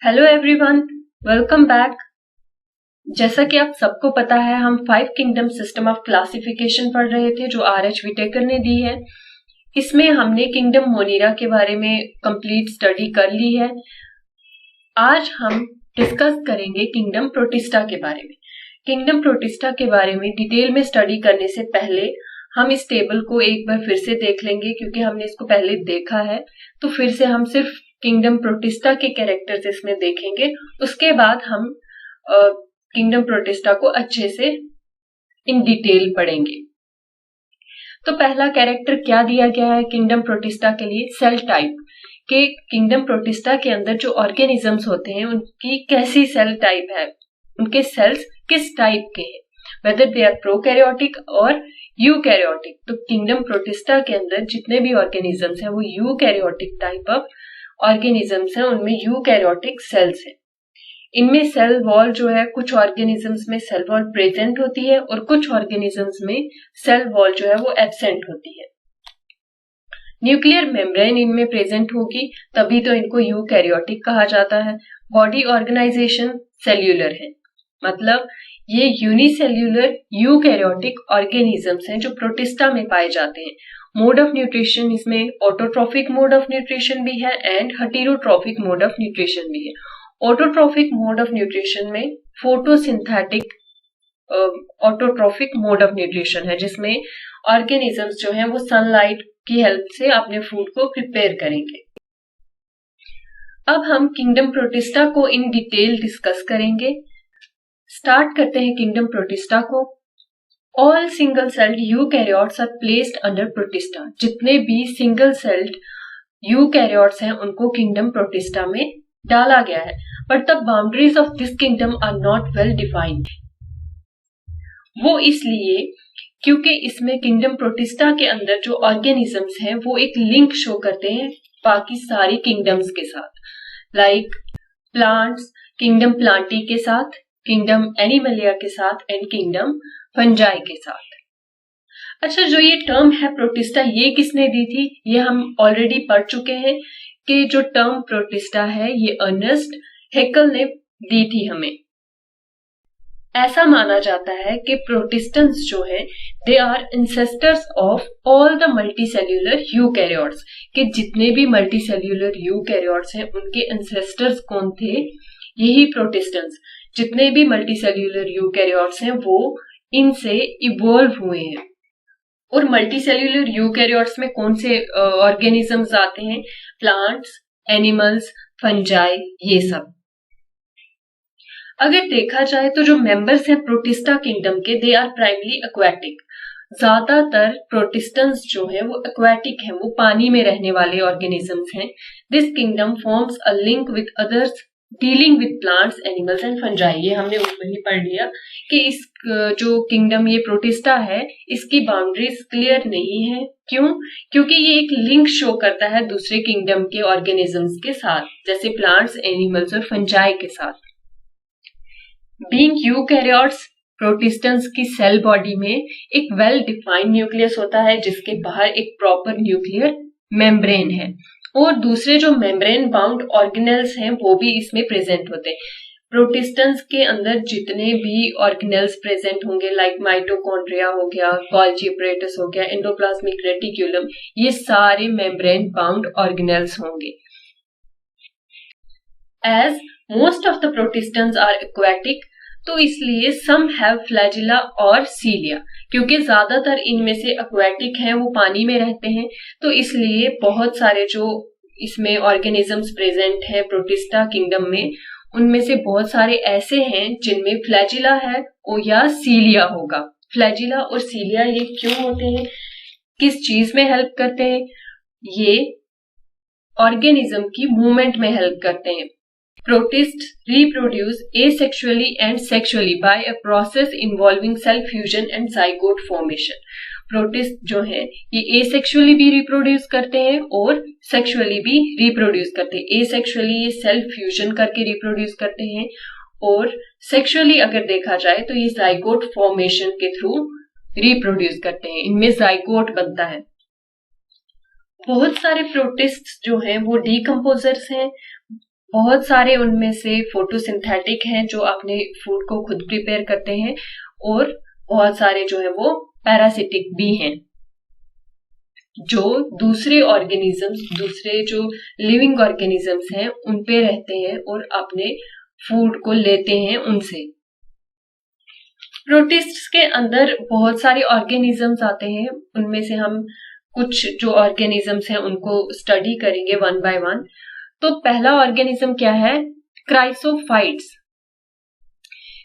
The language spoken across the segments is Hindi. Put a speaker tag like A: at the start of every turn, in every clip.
A: Hello everyone, welcome back. जैसा कि आप सबको पता है, हम 5 किंगडम सिस्टम ऑफ क्लासिफिकेशन पढ़ रहे थे जो आर.एच. विटेकर ने दी है। इसमें हमने किंगडम मोनिरा के बारे में कंप्लीट स्टडी कर ली है। आज हम डिस्कस करेंगे किंगडम प्रोटिस्टा के बारे में। किंगडम प्रोटिस्टा के बारे में डिटेल में स्टडी करने से पहले हम इस टेबल को एक बार फिर से देख लेंगे, क्योंकि हमने इसको पहले देखा है। तो फिर से हम सिर्फ किंगडम प्रोटिस्टा के कैरेक्टर्स इसमें देखेंगे। उसके बाद हम किंगडम प्रोटिस्टा को अच्छे से इन डिटेल पढ़ेंगे। तो पहला कैरेक्टर क्या दिया गया है किंगडम प्रोटिस्टा के लिए? Cell type. के किंगडम प्रोटिस्टा के अंदर जो ऑर्गेनिजम्स होते हैं उनकी कैसी सेल टाइप है, उनके सेल्स किस टाइप के हैं, वेदर दे आर प्रोकैरियोटिक और यूकैरियोटिक। तो किंगडम प्रोटिस्टा के अंदर जितने भी ऑर्गेनिजम्स हैं वो यूकैरियोटिक टाइप ऑफ ऑर्गेनिजम्स हैं, उनमें यूकैरियोटिक सेल्स हैं। इनमें सेल वॉल जो है, कुछ ऑर्गेनिजम्स में सेल वॉल प्रेजेंट होती है और कुछ ऑर्गेनिजम्स में सेल वॉल जो है वो एब्सेंट होती है। न्यूक्लियर मेम्ब्रेन इनमें प्रेजेंट होगी, तभी तो इनको यूकैरियोटिक कहा जाता है। बॉडी ऑर्गेनाइजेशन सेल्यूलर है, मतलब ये यूनिसेल्यूलर यूकैरियोटिक ऑर्गेनिजम्स हैं जो प्रोटिस्टा में पाए जाते हैं। मोड ऑफ न्यूट्रिशन इसमें ऑटोट्रॉफिक मोड ऑफ न्यूट्रिशन भी है and heterotrophic mode of nutrition भी है। ऑटोट्रॉफिक मोड ऑफ न्यूट्रिशन में photosynthetic autotrophic mode of nutrition है, जिसमें ऑर्गेनिजम्स जो हैं वो सनलाइट की हेल्प से अपने फूड को प्रिपेयर करेंगे। अब हम किंगडम प्रोटिस्टा को इन डिटेल डिस्कस करेंगे। स्टार्ट करते हैं किंगडम प्रोटिस्टा को। All single celled eukaryotes are placed under Protista. जितने भी सिंगल सेल्ड यूकैरियोट्स हैं उनको किंगडम प्रोटिस्टा में डाला गया है, but the boundaries of this kingdom are not well defined. वो इसलिए क्योंकि इसमें किंगडम प्रोटिस्टा के अंदर जो ऑर्गेनिजम्स हैं वो एक लिंक शो करते हैं बाकी सारी किंगडम्स के साथ, लाइक प्लांट्स किंगडम प्लांटी के साथ, किंगडम एनिमलिया के साथ एंड किंगडम फंजाई के साथ। अच्छा, जो ये टर्म है प्रोटिस्टा, ये किसने दी थी? ये हम ऑलरेडी पढ़ चुके हैं कि जो टर्म प्रोटिस्टा है ये अर्नेस्ट हैकेल ने दी थी हमें। ऐसा माना जाता है कि प्रोटिस्टेंट्स जो है they are ancestors of all the multicellular eukaryotes, कि जितने भी मल्टीसेल्यूलर यूकैरियोट्स हैं उनके इंसेस्टर्स कौन थे? यही प्रोटिस्टेंट्स। जितने भी मल्टीसेल्यूलर यूकैरियोट्स हैं वो इनसे इवॉल्व हुए हैं। और मल्टीसेल्यूलर यूकैरियोट्स में कौन से ऑर्गेनिजम्स आते हैं? प्लांट्स, एनिमल्स, फंजाई, ये सब। अगर देखा जाए तो जो मेंबर्स हैं प्रोटिस्टा किंगडम के, दे आर प्राइमरी एक्वेटिक। ज्यादातर प्रोटिस्टेंट्स जो है वो एक्वेटिक हैं, वो पानी में रहने वाले ऑर्गेनिजम्स हैं। This kingdom forms a link with others dealing with plants, animals and fungi. ये हमने ऊपर ही पढ़ लिया कि इस जो किंगडम ये प्रोटिस्टा है इसकी बाउंड्रीज क्लियर नहीं है। क्यों? क्योंकि ये एक लिंक शो करता है दूसरे किंगडम के ऑर्गेनिजम्स के साथ, जैसे प्लांट्स, एनिमल्स और फंजाई के साथ। बीइंग यूकैरियोट्स, प्रोटिस्टेंट्स की सेल बॉडी में एक वेल डिफाइंड न्यूक्लियस होता है जिसके बाहर एक प्रॉपर न्यूक्लियर मेम्ब्रेन है, और दूसरे जो मेम्ब्रेन बाउंड ऑर्गेनेल्स हैं वो भी इसमें प्रेजेंट होते हैं। प्रोटिस्टेंट्स के अंदर जितने भी ऑर्गेनेल्स प्रेजेंट होंगे, लाइक माइटोकॉन्ड्रिया हो गया, गोल्जी अपरेटस हो गया, एंडोप्लाज्मिक रेटिक्यूलम, ये सारे मेम्ब्रेन बाउंड ऑर्गेनेल्स होंगे। As most of the protistants are aquatic, तो इसलिए सम हैव फ्लैजिला और सीलिया, क्योंकि ज्यादातर इनमें से एक्वेटिक हैं, वो पानी में रहते हैं, तो इसलिए बहुत सारे जो इसमें ऑर्गेनिजम्स प्रेजेंट हैं प्रोटिस्टा किंगडम में, उनमें से बहुत सारे ऐसे हैं जिनमें फ्लैजिला है या सीलिया होगा। फ्लैजिला और सीलिया ये क्यों होते हैं, किस चीज में हेल्प करते हैं? ये ऑर्गेनिज्म की मूवमेंट में हेल्प करते हैं। Protists reproduce asexually and sexually by a process involving cell fusion and zygote formation. Protists जो है ये asexually भी reproduce करते हैं और sexually भी reproduce करते हैं। asexually ये cell fusion करके reproduce करते हैं, और sexually अगर देखा जाए तो ये zygote formation के थ्रू reproduce करते हैं, इनमें zygote बनता है। बहुत सारे प्रोटिस्ट्स जो हैं वो डीकम्पोजर्स हैं, बहुत सारे उनमें से फोटोसिंथेटिक हैं जो अपने फूड को खुद प्रिपेयर करते हैं, और बहुत सारे जो है वो पैरासिटिक भी हैं जो दूसरे ऑर्गेनिजम्स, दूसरे जो लिविंग ऑर्गेनिजम्स हैं उन पे रहते हैं और अपने फूड को लेते हैं उनसे। प्रोटिस्ट्स के अंदर बहुत सारे ऑर्गेनिजम्स आते हैं, उनमें से हम कुछ जो ऑर्गेनिजम्स हैं उनको स्टडी करेंगे वन बाय वन। तो पहला ऑर्गेनिज्म क्या है? क्राइसोफाइट्स।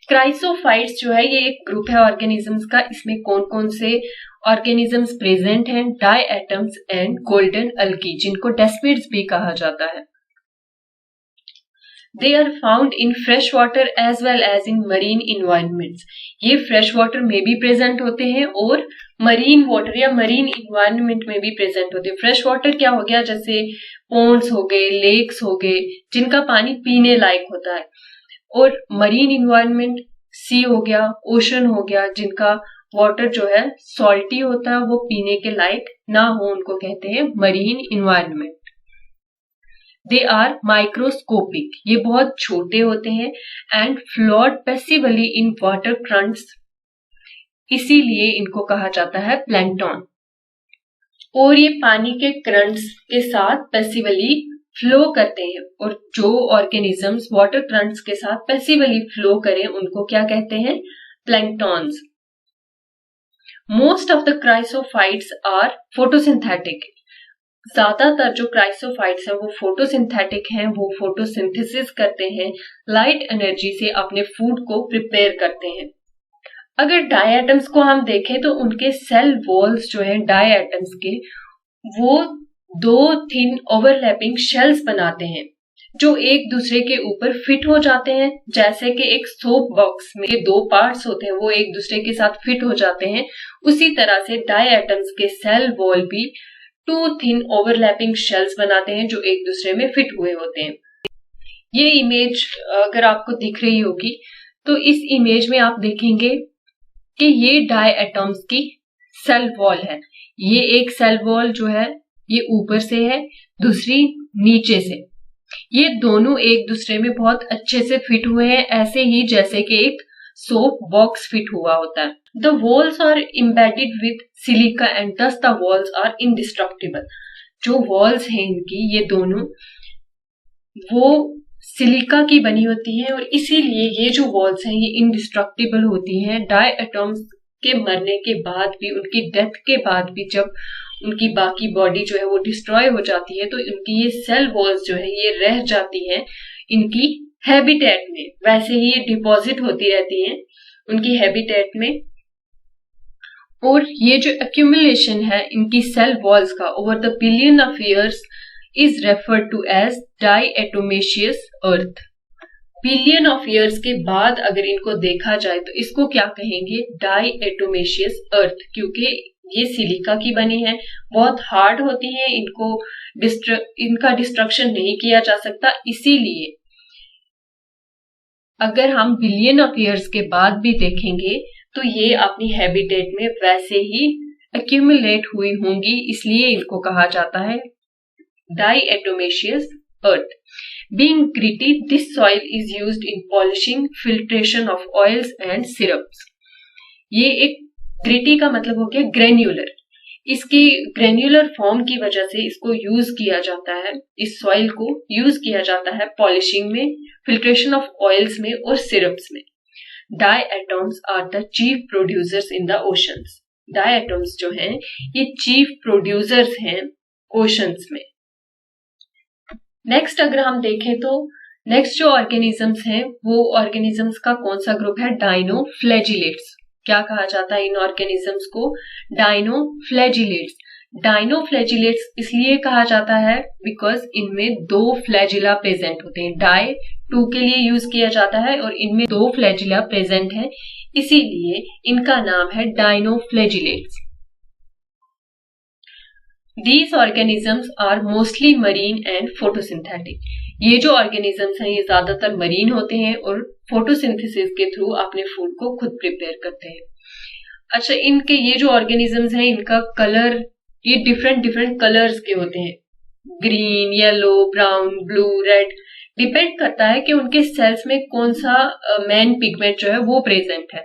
A: क्राइसोफाइट्स जो है ये एक ग्रुप है ऑर्गेनिजम्स का। इसमें कौन कौन से ऑर्गेनिजम्स प्रेजेंट हैं? डायएटम्स एंड गोल्डन अल्गी, जिनको डेस्मिड्स भी कहा जाता है। They are found in fresh water as well as in marine environments. ये फ्रेश वाटर में भी प्रेजेंट होते हैं और मरीन वाटर या मरीन इन्वायरमेंट में भी प्रेजेंट होते हैं। फ्रेश वाटर क्या हो गया? जैसे पॉन्ड्स हो गए, लेक्स हो गए, जिनका पानी पीने लायक होता है। और मरीन इन्वायरमेंट सी हो गया, ओशन हो गया, जिनका वाटर जो है सॉल्टी होता है, वो पीने के लायक ना हो, उनको कहते हैं marine environment. They are microscopic, ये बहुत छोटे होते हैं, and float passively in water currents, इसीलिए इनको कहा जाता है प्लैंकटन। और ये पानी के करंट्स के साथ पैसिवली फ्लो करते हैं, और जो ऑर्गेनिजम्स वाटर करंट्स के साथ पैसिवली फ्लो करें उनको क्या कहते हैं? Planktons. Most of the chrysophytes are photosynthetic. ज्यादातर जो क्राइसोफाइट्स हैं वो फोटोसिंथेटिक हैं, वो फोटोसिंथेसिस करते हैं, लाइट एनर्जी से अपने फूड को प्रिपेयर करते हैं। अगर डायएटम्स को हम देखें तो उनके सेल वॉल्स जो हैं डायएटम्स के, वो दो थिन ओवरलैपिंग शेल्स बनाते हैं जो एक दूसरे के ऊपर फिट हो जाते हैं। जैसे कि एक सोप बॉक्स में दो पार्ट्स होते हैं वो एक दूसरे के साथ फिट हो जाते हैं, उसी तरह से डायएटम्स के सेल वॉल भी टू थिन ओवरलैपिंग शेल्स बनाते हैं जो एक दूसरे में फिट हुए होते हैं। ये इमेज अगर आपको दिख रही होगी तो इस इमेज में आप देखेंगे कि ये डायएटम्स की सेल वॉल है। ये एक सेल वॉल जो है ये ऊपर से है, दूसरी नीचे से। ये दोनों एक दूसरे में बहुत अच्छे से फिट हुए हैं, ऐसे ही जैसे कि एक सोप बॉक्स फिट हुआ होता है। The walls are embedded with silica and thus the walls are indestructible. जो वॉल्स हैं इनकी, ये दोनों, वो सिलिका की बनी होती है और इसीलिए ये जो वॉल्स हैं ये इंडिस्ट्रक्टिबल होती हैं। डायएटम्स के मरने के बाद भी, उनकी डेथ के बाद भी, जब उनकी बाकी बॉडी जो है वो डिस्ट्रॉय हो जाती है तो उनकी ये सेल वॉल्स जो है ये रह जाती हैं इनकी हैबिटेट में, वैसे ही ये डिपॉजिट होती रहती हैं उनकी हैबिटेट में। और ये जो एक्यूमुलेशन है इनकी सेल वॉल्स का over the billion of years is referred to as diatomaceous earth. Billion of years के बाद अगर इनको देखा जाए तो इसको क्या कहेंगे? डायएटोमेशियस अर्थ, क्योंकि ये सिलिका की बनी है, बहुत हार्ड होती है, इनका डिस्ट्रक्शन नहीं किया जा सकता। इसीलिए अगर हम बिलियन ऑफ ईयर्स के बाद भी देखेंगे तो ये अपनी हैबिटेट में वैसे ही एक्यूमुलेट हुई होंगी, इसलिए इनको कहा जाता है डायएटोमेशियस अर्थ। Being gritty, this soil is used in polishing, filtration of oils and syrups. ये एक ग्रिटी का मतलब हो गया ग्रेन्युलर। इसकी ग्रेन्युलर फॉर्म की वजह से इसको यूज किया जाता है, इस सॉइल को यूज किया जाता है पॉलिशिंग में, फिल्ट्रेशन ऑफ ऑयल्स में और सिरप्स में। Diatoms are the chief producers in the oceans. Diatoms जो हैं ये चीफ प्रोड्यूसर्स हैं ओशंस में। नेक्स्ट अगर हम देखें तो नेक्स्ट जो ऑर्गेनिजम्स हैं वो ऑर्गेनिजम्स का कौन सा ग्रुप है? डायनोफ्लैजिलेट्स। क्या कहा जाता है इन ऑर्गेनिजम्स को? डायनोफ्लैजिलेट्स। डायनोफ्लैजिलेट्स इसलिए कहा जाता है बिकॉज इनमें दो फ्लैजिला प्रेजेंट होते हैं। डाई टू के लिए यूज किया जाता है और इनमें दो फ्लैजिला प्रेजेंट है, इसीलिए इनका नाम है dinoflagellates. These organisms are mostly marine and photosynthetic. ये जो ऑर्गेनिजम्स हैं ये ज्यादातर मरीन होते हैं और फोटोसिंथेसिस के थ्रू अपने फूड को खुद प्रिपेयर करते हैं। अच्छा, इनके ये जो ऑर्गेनिजम्स हैं इनका कलर ये डिफरेंट कलर्स के होते हैं, green, yellow, brown, blue, red, depend करता है कि उनके सेल्स में कौन सा मेन पिगमेंट जो है वो प्रेजेंट है।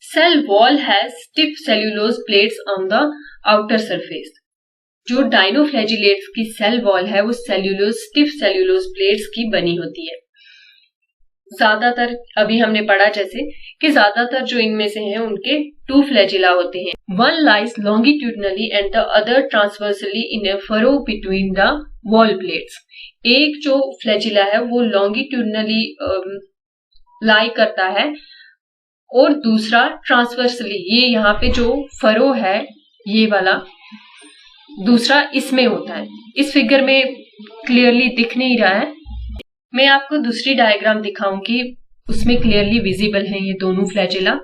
A: Cell wall has stiff cellulose plates on the outer surface. जो डाइनोफ्लैजिलेट्स की सेल वॉल है वो स्टिफ सेल्यूलोज प्लेट्स की बनी होती है। ज्यादातर अभी हमने पढ़ा जैसे कि ज्यादातर जो इनमें से हैं उनके 2 फ्लैजिला होते हैं। One lies longitudinally and the other transversely in A furrow between the wall plates. एक जो फ्लैजिला है वो लॉन्गिट्यूडनली लाई करता है और दूसरा ट्रांसवर्सली, ये यहाँ पे जो फरो है ये वाला दूसरा इसमें होता है। इस फिगर में क्लियरली दिख नहीं रहा है, मैं आपको दूसरी डायग्राम दिखाऊंगी, उसमें क्लियरली विजिबल है ये दोनों फ्लैजिला।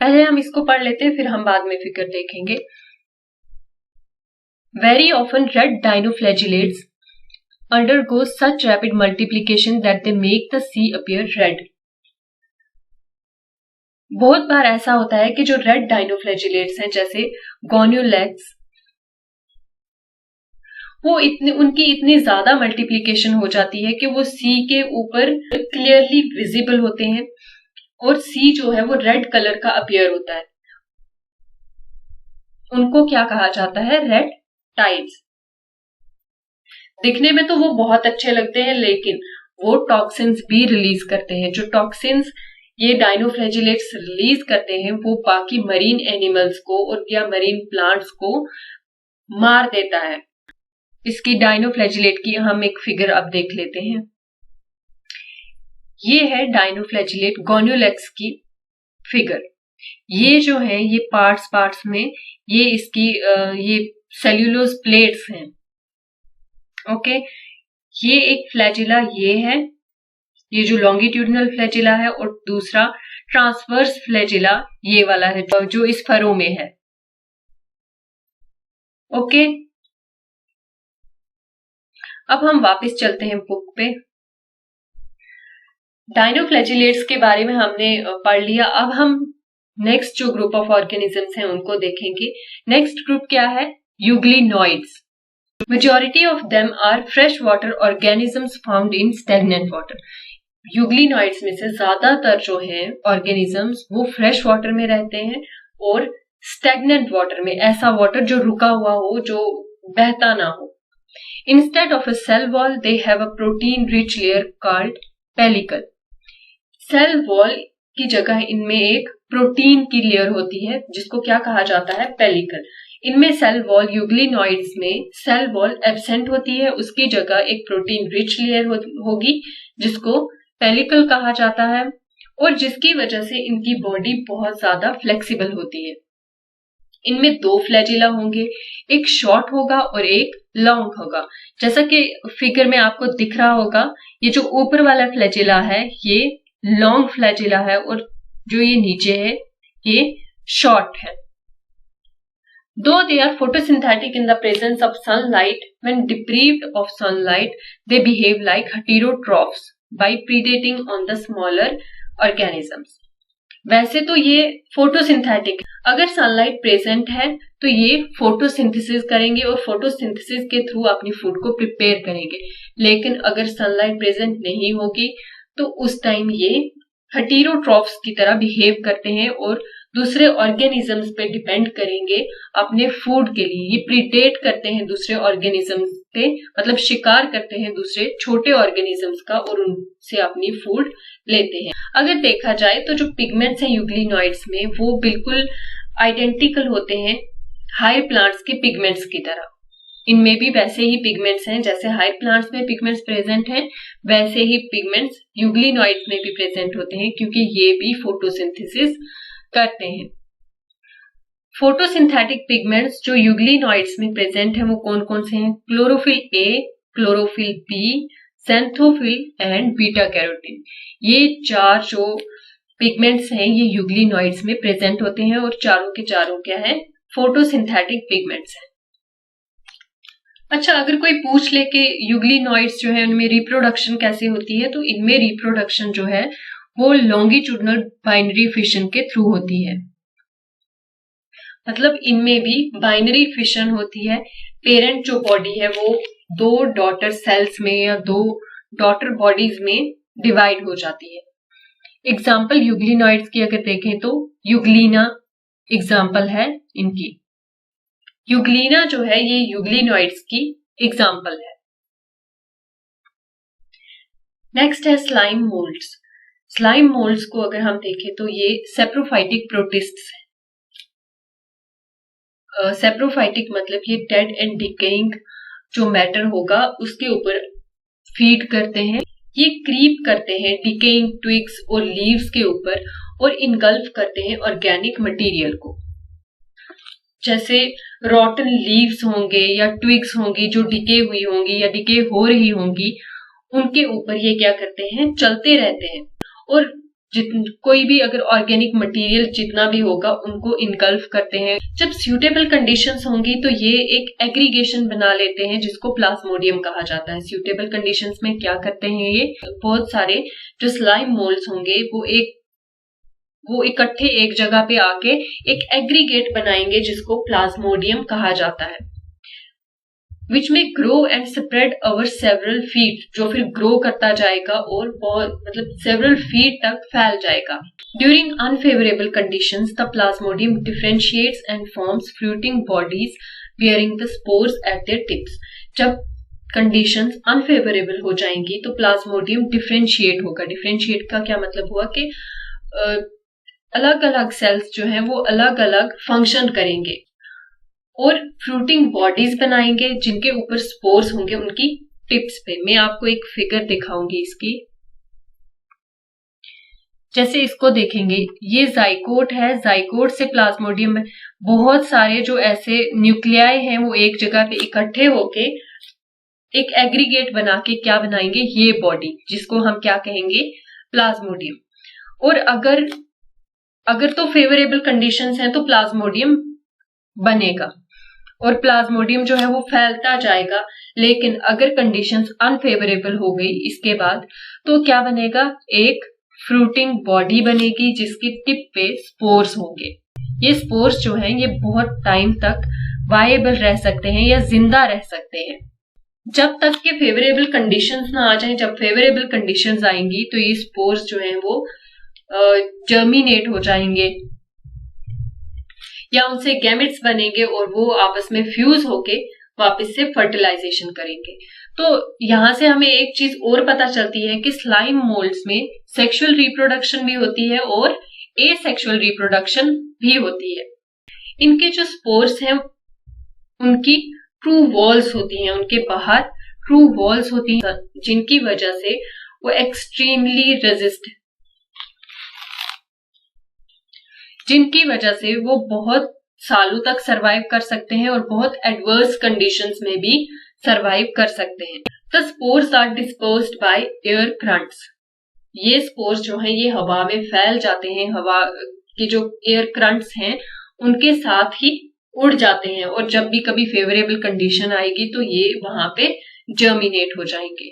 A: पहले हम इसको पढ़ लेते हैं, फिर हम बाद में फिगर देखेंगे। Very often red dinoflagellates undergo such rapid multiplication that they make the sea appear red। बहुत बार ऐसा होता है कि जो रेड डाइनोफ्लैजिलेट्स हैं जैसे गोन्योलेक्स, वो उनकी इतनी ज्यादा मल्टीप्लिकेशन हो जाती है कि वो सी के ऊपर क्लियरली विजिबल होते हैं और सी जो है वो रेड कलर का अपीयर होता है। उनको क्या कहा जाता है? Red tides. दिखने में तो वो बहुत अच्छे लगते हैं, लेकिन वो टॉक्सिन्स भी रिलीज करते हैं। जो टॉक्सिन्स ये डाइनोफ्लैजिलेट्स रिलीज करते हैं वो बाकी मरीन एनिमल्स को और या मरीन प्लांट्स को मार देता है। इसकी डाइनोफ्लैजिलेट की हम एक फिगर अब देख लेते हैं। ये है डाइनोफ्लैजिलेट गोन्योलेक्स की फिगर। ये जो है ये पार्ट्स में ये इसकी ये सेल्यूलोज प्लेट्स हैं। ओके, ये एक फ्लैजिला ये है, ये जो लॉन्गिट्यूडनल फ्लैजिला है, और दूसरा ट्रांसवर्स फ्लैजिला ये वाला है जो इस फरो में है। ओके, अब हम वापस चलते हैं बुक पे। डाइनोफ्लैजिलेट्स के बारे में हमने पढ़ लिया। अब हम नेक्स्ट जो ग्रुप ऑफ ऑर्गेनिजम्स हैं उनको देखेंगे। नेक्स्ट ग्रुप क्या है? Euglenoids. Majority of them are freshwater organisms found in stagnant water। Euglenoids में से ज्यादातर जो हैं ऑर्गेनिजम्स वो फ्रेश वाटर में रहते हैं और स्टैग्नेंट वाटर में, ऐसा वाटर जो रुका हुआ हो, जो बहता ना हो। Instead of a cell wall, they have a protein-rich layer called pellicle। Cell wall की जगह इनमें एक प्रोटीन की लेयर होती है जिसको क्या कहा जाता है? पेलिकल। इनमें सेल वॉल, यूग्लिनॉइड्स में सेल वॉल एब्सेंट होती है, उसकी जगह एक प्रोटीन रिच लेयर होगी जिसको पेलिकल कहा जाता है, और जिसकी वजह से इनकी बॉडी बहुत ज्यादा फ्लेक्सिबल होती है। इनमें 2 फ्लैजिला होंगे, एक शॉर्ट होगा और एक लॉन्ग होगा। जैसा कि फिगर में आपको दिख रहा होगा, ये जो ऊपर वाला फ्लैजिला है ये लॉन्ग फ्लैजिला है और जो ये नीचे है ये शॉर्ट है। Though they are photosynthetic in the presence of sunlight, when deprived of sunlight, they behave like heterotrophs by predating on the smaller organisms। वैसे तो ये फोटोसिंथेटिक, अगर सनलाइट प्रेजेंट है तो ये फोटोसिंथेसिस करेंगे और फोटोसिंथेसिस के थ्रू अपनी फूड को प्रिपेयर करेंगे। लेकिन अगर सनलाइट प्रेजेंट नहीं होगी तो उस टाइम ये हेटेरोट्रॉफ्स की तरह बिहेव करते हैं और दूसरे ऑर्गेनिजम्स पे डिपेंड करेंगे अपने फूड के लिए। ये प्रीडेट करते हैं दूसरे ऑर्गेनिजम्स पे, मतलब शिकार करते हैं दूसरे छोटे ऑर्गेनिजम्स का और उनसे अपनी फूड लेते हैं। अगर देखा जाए तो जो पिगमेंट्स हैं यूग्लिनॉइड्स में वो बिल्कुल आइडेंटिकल होते हैं हाई प्लांट्स के पिगमेंट्स की तरह। इनमें भी वैसे ही पिगमेंट्स हैं, जैसे हाई प्लांट्स में पिगमेंट्स प्रेजेंट हैं वैसे ही पिगमेंट्स यूग्लिनॉइड्स में भी प्रेजेंट होते हैं, क्योंकि ये भी फोटोसिंथेसिस करते हैं। फोटोसिंथेटिक पिगमेंट्स जो यूग्लिनॉइड्स में प्रेजेंट हैं वो कौन कौन से हैं? Chlorophyll A, chlorophyll B, xanthophyll and beta carotene. ये 4 जो पिगमेंट्स हैं ये यूग्लिनॉइड्स में प्रेजेंट होते हैं और चारों के चारों क्या है? फोटोसिंथेटिक पिगमेंट्स हैं। अच्छा, अगर कोई पूछ ले कि यूग्लिनॉइड्स जो है उनमें रिप्रोडक्शन कैसे होती है, तो इनमें रिप्रोडक्शन जो है वो लॉन्गिट्यूडनल बाइनरी फिशन के थ्रू होती है। मतलब इनमें भी बाइनरी फिशन होती है। पेरेंट जो बॉडी है वो दो डॉटर सेल्स में या दो डॉटर बॉडीज में डिवाइड हो जाती है। एग्जाम्पल यूग्लिनॉइड्स की अगर देखें तो यूग्लिना एग्जाम्पल है इनकी। यूग्लिना जो है ये यूग्लिनॉइड्स की एग्जाम्पल है। नेक्स्ट है स्लाइम मोल्ड्स। स्लाइम मोल्ड्स को अगर हम देखें तो ये सेप्रोफाइटिक प्रोटिस्ट्स हैं। सेप्रोफाइटिक मतलब ये डेड एंड डिकेइंग जो मैटर होगा उसके ऊपर फीड करते हैं। ये क्रीप करते हैं डिकेइंग ट्विग्स और लीव्स के ऊपर और इनगल्फ करते हैं ऑर्गेनिक मटेरियल को। जैसे रॉटन लीव्स होंगे या ट्विग्स होंगी जो डिके हुई होंगी या डिके हो रही होंगी, उनके ऊपर ये क्या करते हैं, चलते रहते हैं और कोई भी अगर ऑर्गेनिक मटेरियल जितना भी होगा उनको इनगल्फ करते हैं। जब सूटेबल कंडीशंस होंगी तो ये एक एग्रीगेशन बना लेते हैं जिसको प्लाज्मोडियम कहा जाता है। सूटेबल कंडीशंस में क्या करते हैं, ये बहुत सारे जो स्लाइम मोल्ड्स होंगे वो इकट्ठे एक जगह पे आके एक एग्रीगेट बनाएंगे जिसको प्लाज्मोडियम कहा जाता है। विच में grow and spread over several feet, जो फिर ग्रो करता जाएगा और बहुत मतलब सेवरल फीट तक फैल जाएगा। During unfavourable conditions the Plasmodium differentiates and forms fruiting bodies bearing the spores eight there tips. जब कंडीशंस अनफेवरेबल हो जाएंगी तो प्लाज्मोडियम डिफरेंशिएट होगा। डिफरेंशिएट का क्या मतलब हुआ कि अलग अलग सेल्स जो हैं वो अलग अलग फंक्शन करेंगे और फ्रूटिंग बॉडीज बनाएंगे जिनके ऊपर स्पोर्स होंगे उनकी टिप्स पे। मैं आपको एक फिगर दिखाऊंगी इसकी। जैसे इसको देखेंगे, ये जाइकोट है, जाइकोट से प्लाज्मोडियम में बहुत सारे जो ऐसे न्यूक्लियाई हैं वो एक जगह पे इकट्ठे होके एक एग्रीगेट बना के क्या बनाएंगे, ये बॉडी जिसको हम क्या कहेंगे, प्लाज्मोडियम। और अगर तो फेवरेबल कंडीशंस हैं तो प्लाज्मोडियम बनेगा और प्लाज्मोडियम जो है वो फैलता जाएगा। लेकिन अगर कंडीशंस अनफेवरेबल हो गई इसके बाद तो क्या बनेगा, एक फ्रूटिंग बॉडी बनेगी जिसकी टिप पे स्पोर्स होंगे। ये स्पोर्स जो हैं ये बहुत टाइम तक वायबल रह सकते हैं या जिंदा रह सकते हैं जब तक के फेवरेबल कंडीशंस ना आ जाएं। जब फेवरेबल कंडीशंस आएंगी तो ये स्पोर्स जो हैं वो जर्मिनेट हो जाएंगे या उनसे गैमेट्स बनेंगे और वो आपस में फ्यूज होके वापस से फर्टिलाइजेशन करेंगे। तो यहां से हमें एक चीज और पता चलती है कि स्लाइम मोल्ड्स में सेक्सुअल रिप्रोडक्शन भी होती है और एसेक्सुअल रिप्रोडक्शन भी होती है। इनके जो स्पोर्स हैं उनकी ट्रू वॉल्स होती हैं, उनके बाहर ट्रू वॉल्स होती हैं जिनकी वजह से वो एक्सट्रीमली रेजिस्ट, जिनकी वजह से वो बहुत सालों तक सरवाइव कर सकते हैं और बहुत एडवर्स कंडीशंस में भी सरवाइव कर सकते हैं। The spores are dispersed by air currents. ये स्पोर्स जो हैं ये हवा में फैल जाते हैं, हवा की जो एयर करंट्स हैं उनके साथ ही उड़ जाते हैं और जब भी कभी फेवरेबल कंडीशन आएगी तो ये वहां पे जर्मिनेट हो जाएंगे।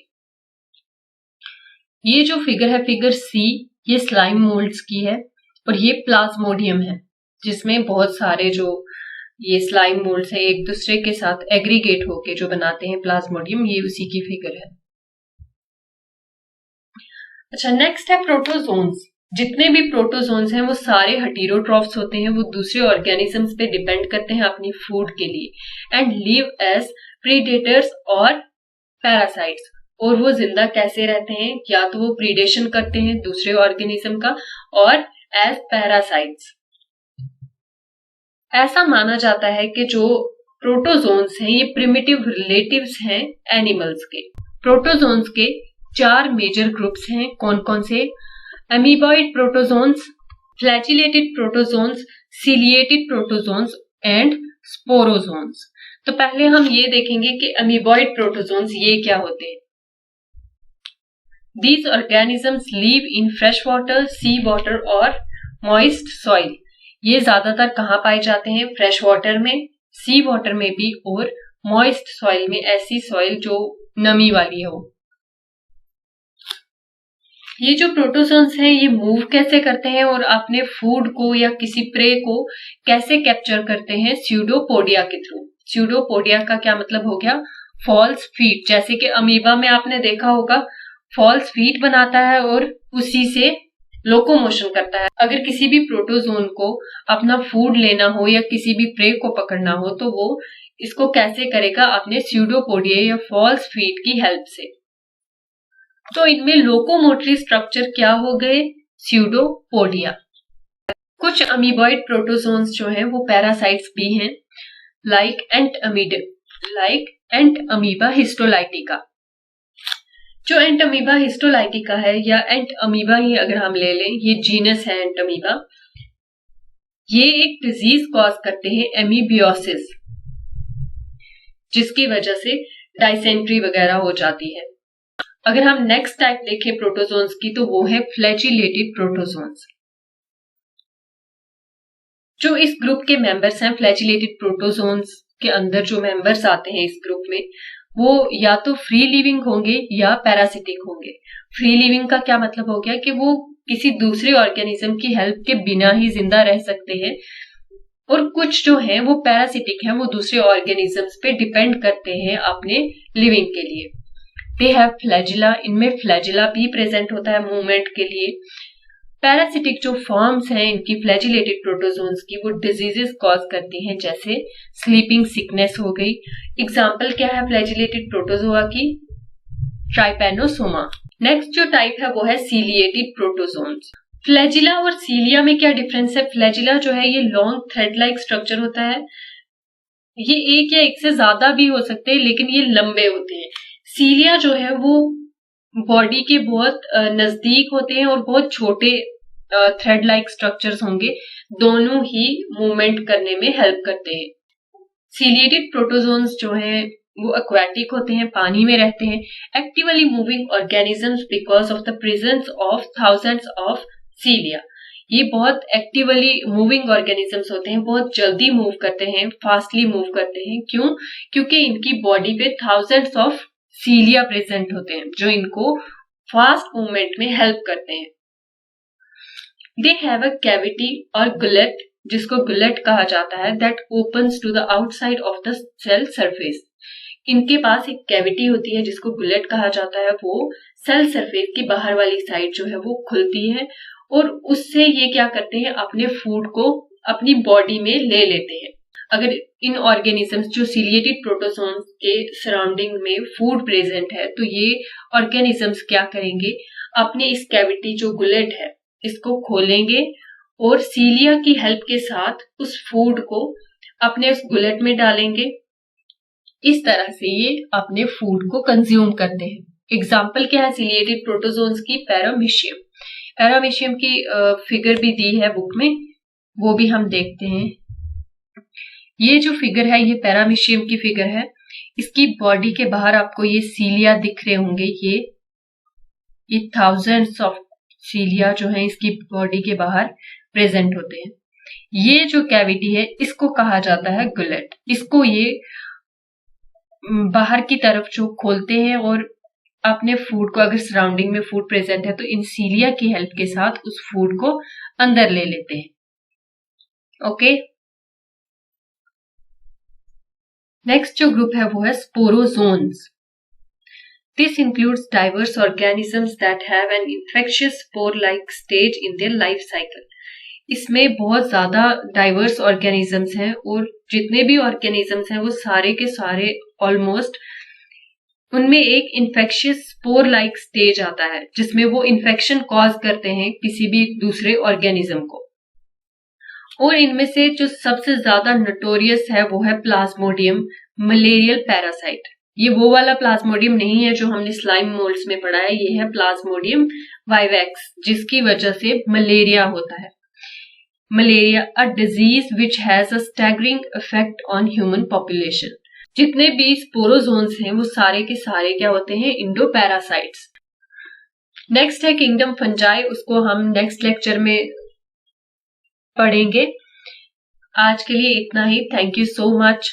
A: ये जो फिगर है, फिगर सी, ये स्लाइम मोल्ड्स की है और ये प्लाज्मोडियम है जिसमें बहुत सारे जो ये स्लाइम मोल्ड्स है एक दूसरे के साथ एग्रीगेट होके जो बनाते हैं प्लाज्मोडियम, ये उसी की फिगर है। अच्छा, नेक्स्ट है प्रोटोजोन्स। जितने भी प्रोटोजोन्स हैं वो सारे हेटेरोट्रॉफ्स होते हैं, वो दूसरे ऑर्गेनिजम्स पे डिपेंड करते हैं अपनी फूड के लिए एंड लिव एज प्रीडेटर्स और पैरासाइट्स। और वो जिंदा कैसे रहते हैं, या तो वो प्रीडेशन करते हैं दूसरे ऑर्गेनिज्म का और एज पैरासाइट्स। ऐसा माना जाता है कि जो प्रोटोजोन्स हैं ये प्रिमिटिव रिलेटिव्स हैं एनिमल्स के। प्रोटोजोन्स के 4 मेजर ग्रुप्स हैं, कौन कौन से, amoeboid protozoans, flagellated protozoans, ciliated protozoans and sporozoans. तो पहले हम ये देखेंगे कि अमीबॉइड प्रोटोजोन्स ये क्या होते हैं। These organisms live in fresh water, sea water और moist soil। ये ज्यादातर कहाँ पाए जाते हैं, फ्रेश वाटर में, सी वाटर में भी और मॉइस्ट सॉइल में, ऐसी सॉइल जो नमी वाली हो। ये जो प्रोटोजोन्स हैं ये मूव कैसे करते हैं और अपने फूड को या किसी प्रे को कैसे कैप्चर करते हैं, स्यूडोपोडिया के थ्रू। स्यूडोपोडिया का क्या मतलब हो गया, फॉल्स फीट, जैसे कि अमीबा में आपने देखा होगा फॉल्स फीट बनाता है और उसी से लोकोमोशन करता है। अगर किसी भी प्रोटोजोन को अपना फूड लेना हो या किसी भी प्रे को पकड़ना हो तो वो इसको कैसे करेगा, अपने स्यूडोपोडिया या फॉल्स फीट की हेल्प से। तो इनमें लोकोमोटरी स्ट्रक्चर क्या हो गए, स्यूडोपोडिया। कुछ अमीबॉइड प्रोटोजोन्स जो हैं वो पैरासाइट्स भी हैं, लाइक एंट अमीबा हिस्टोलाइटिका। जो एंट अमीबा हिस्टोलाइटिका है या एंट अमीबा ही अगर हम ले लें, ये जीनस है एंट अमीबा। ये एक डिजीज कॉज करते हैं एमीबियोसिस, जिसकी वजह से डाइसेंट्री वगैरह हो जाती है। अगर हम नेक्स्ट टाइप देखें प्रोटोजोन्स की तो वो है फ्लैजिलेटेड प्रोटोजोन्स। जो इस ग्रुप के मेंबर्स हैं, फ्लैजिलेटेड प्रोटोजोन्स के अंदर जो मेंबर्स आते हैं इस ग्रुप में, वो या तो फ्री लिविंग होंगे या पैरासिटिक होंगे। फ्री लिविंग का क्या मतलब हो गया कि वो किसी दूसरे ऑर्गेनिज्म की हेल्प के बिना ही जिंदा रह सकते हैं, और कुछ जो हैं वो पैरासिटिक हैं, वो दूसरे ऑर्गेनिजम्स पे डिपेंड करते हैं अपने लिविंग के लिए। दे हैव फ्लैजिला, इनमें फ्लैजिला भी प्रेजेंट होता है मूवमेंट के लिए। पैरासिटिक जो फॉर्म्स हैं इनकी फ्लैजिलेटेड प्रोटोजोन्स की, वो डिजीजेस कॉज करती हैं, जैसे स्लीपिंग सिकनेस हो गई। एग्जाम्पल क्या है फ्लैजिलेटेड प्रोटोजोआ की, ट्राइपैनोसोमा। नेक्स्ट जो टाइप है वो है सीलिएटेड प्रोटोजोन्स। फ्लैजिला और सीलिया में क्या डिफरेंस है, फ्लैजिला जो है ये लॉन्ग थ्रेड लाइक स्ट्रक्चर होता है, ये एक या एक से ज्यादा भी हो सकते हैं लेकिन ये लंबे होते हैं। सीलिया जो है वो बॉडी के बहुत नजदीक होते हैं और बहुत छोटे थ्रेड लाइक स्ट्रक्चर्स होंगे, दोनों ही मूवमेंट करने में हेल्प करते हैं। सीलिएटेड प्रोटोजोन्स जो हैं वो एक्वाटिक होते हैं, पानी में रहते हैं, actively moving organisms because of the presence of thousands of सीलिया। ये बहुत एक्टिवली मूविंग ऑर्गेनिजम्स होते हैं, बहुत जल्दी मूव करते हैं, फास्टली मूव करते हैं। क्यों? क्योंकि इनकी बॉडी पे थाउजेंड्स ऑफ सीलिया प्रेजेंट होते हैं जो इनको फास्ट मूवमेंट में हेल्प करते हैं। दे हैव अ कैविटी और गुलेट, जिसको गुलेट कहा जाता है, that opens to the outside of the cell surface. इनके पास एक कैविटी होती है जिसको गुलेट कहा जाता है, वो सेल सरफेस की बाहर वाली साइड जो है वो खुलती है और उससे ये क्या करते हैं, अपने फूड को अपनी बॉडी में ले लेते हैं। अगर इन ऑर्गेनिजम्स जो सीलिएटेड प्रोटोजोन्स के सराउंडिंग में फूड प्रेजेंट है तो ये ऑर्गेनिजम्स क्या करेंगे, अपने इस कैविटी जो गुलेट है इसको खोलेंगे और सीलिया की हेल्प के साथ उस फूड को अपने उस गुलेट में डालेंगे। इस तरह से ये अपने फूड को कंज्यूम करते हैं। एग्जाम्पल क्या है सीलिएटेड प्रोटोजोन्स की, पैरामीशियम। पैरामीशियम की फिगर भी दी है बुक में, वो भी हम देखते हैं। ये जो फिगर है ये पैरामीशियम की फिगर है। इसकी बॉडी के बाहर आपको ये सीलिया दिख रहे होंगे, ये थाउजेंड्स ऑफ सीलिया जो है इसकी बॉडी के बाहर प्रेजेंट होते हैं। ये जो कैविटी है इसको कहा जाता है गुलेट। इसको ये बाहर की तरफ जो खोलते हैं और अपने फूड को, अगर सराउंडिंग में फूड प्रेजेंट है तो इन सीलिया की हेल्प के साथ उस फूड को अंदर ले लेते हैं। ओके, नेक्स्ट जो ग्रुप है वो है sporozoans. This includes diverse organisms that have an infectious spore like stage in their life cycle. इसमें बहुत ज्यादा डाइवर्स ऑर्गेनिजम्स हैं और जितने भी ऑर्गेनिजम्स हैं वो सारे के सारे ऑलमोस्ट उनमें एक इन्फेक्शियस स्पोर लाइक स्टेज आता है जिसमें वो इन्फेक्शन कॉज करते हैं किसी भी दूसरे ऑर्गेनिज्म को। और इनमें से जो सबसे ज्यादा नोटोरियस है वो है प्लाज्मोडियम मलेरियल पैरासाइट। ये वो वाला प्लाज्मोडियम नहीं है जो हमने स्लाइम मोल्ड्स में पढ़ा है, ये है प्लाज्मोडियम वाइवैक्स, जिसकी वजह से मलेरिया होता है। Malaria a disease which has a staggering effect on human population. जितने भी स्पोरोजोन्स हैं वो सारे के सारे क्या होते हैं, इंडोपैरासाइट्स। नेक्स्ट है किंगडम फंजाई, उसको हम नेक्स्ट लेक्चर में पढ़ेंगे। आज के लिए इतना ही। Thank you so much.